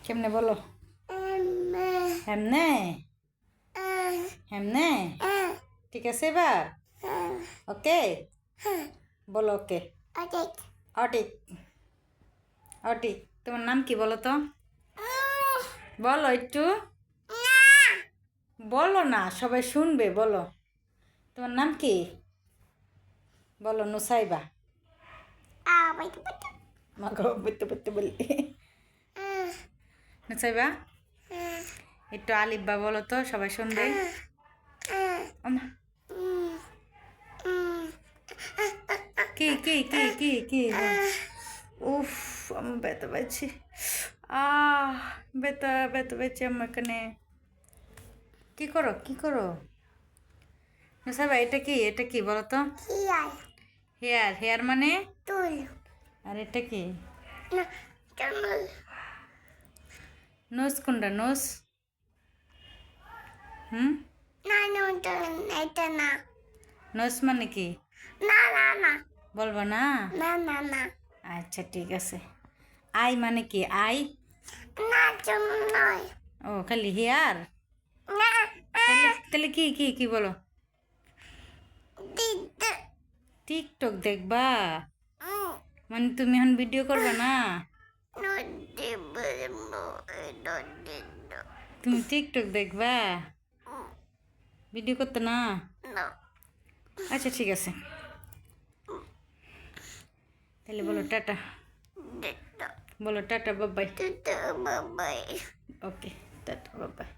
কেমনে বলো? হেমনে হেমনে ঠিক আছে এবার? ওকে বলো ওকে। অটিক অটিক তোমার নাম কি বলো তো? বলো একটু বলো না, সবাই শুনবে। বলো তোমার নাম কি? বলো নুসাইবা। মাগো বইতে বইতে বলি নুসাইবা একটু আলিফবা বলো তো, সবাই শুনবে। ওমা, কি কি কি কি কি উফ আমি ব্যথা পাচ্ছি। ব্যথা ব্যথা পাচ্ছি আমার এখানে। কি করো কি করো নুসাইবা? এটা কি এটা কি বলো তো? হেয়ার হেয়ার মানে? আর এটা কি? নোজ কোনটা নোজ? হুম নোজ মানে কি বলবো না? আচ্ছা ঠিক আছে। আই মানে কি? আই ও খালি হেয়ার? তাহলে কি কি কি বলো? টিকটক দেখবা? মানে তুমি এখন ভিডিও করবে না? তুমি টিকটক দেখবা? ভিডিও করতে না? আচ্ছা ঠিক আছে, তাহলে বলো টাটা। বলো টাটা বাবাই। ওকে টাটা বাবাই।